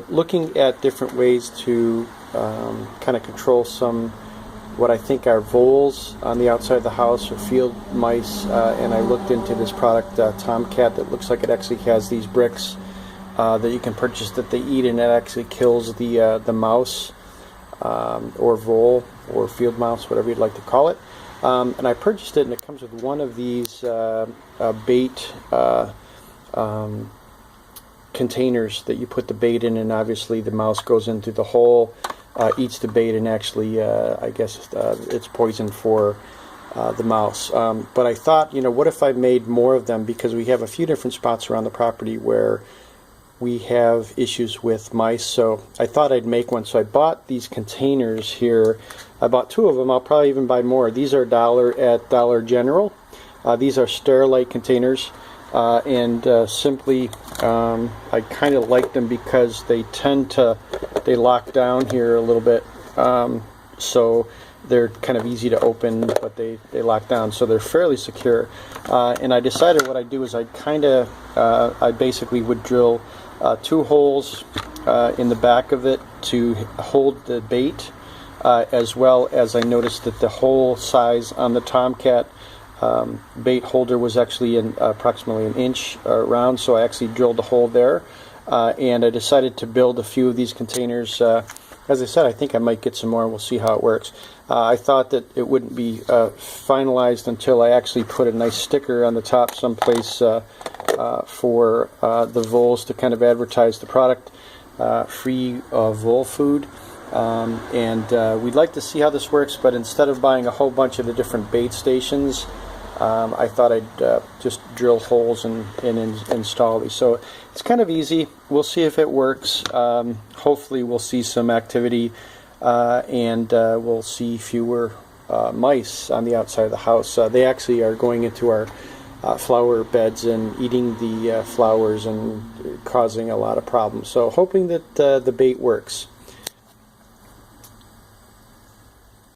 looking at different ways to kind of control some what I think are voles on the outside of the house or field mice, and I looked into this product, Tomcat, that looks like it actually has these bricks that you can purchase that they eat, and it actually kills the mouse or vole or field mouse, whatever you'd like to call it. And I purchased it, and it comes with one of these bait containers that you put the bait in, and obviously the mouse goes into the hole, eats the bait, and actually I guess it's poison for the mouse. But I thought, what if I made more of them, because we have a few different spots around the property where we have issues with mice. So I thought I'd make one. So I bought these containers here. I bought 2 of them. I'll probably even buy more. These are at Dollar General. These are Steralite containers, and simply I kind of like them because they lock down here a little bit, so they're kind of easy to open, but they lock down, so they're fairly secure. And I decided what I'd do is I basically would drill 2 holes in the back of it to hold the bait, as well as I noticed that the hole size on the Tomcat bait holder was actually approximately 1 inch round, so I actually drilled a hole there, and I decided to build a few of these containers. As I said, I think I might get some more. We'll see how it works. I thought that it wouldn't be finalized until I actually put a nice sticker on the top someplace for the voles to kind of advertise the product, free vole food. And we'd like to see how this works, but instead of buying a whole bunch of the different bait stations, I thought I'd just drill holes and install these. So it's kind of easy. We'll see if it works. Hopefully we'll see some activity, and we'll see fewer mice on the outside of the house. They actually are going into our flower beds and eating the flowers and causing a lot of problems. So hoping that the bait works.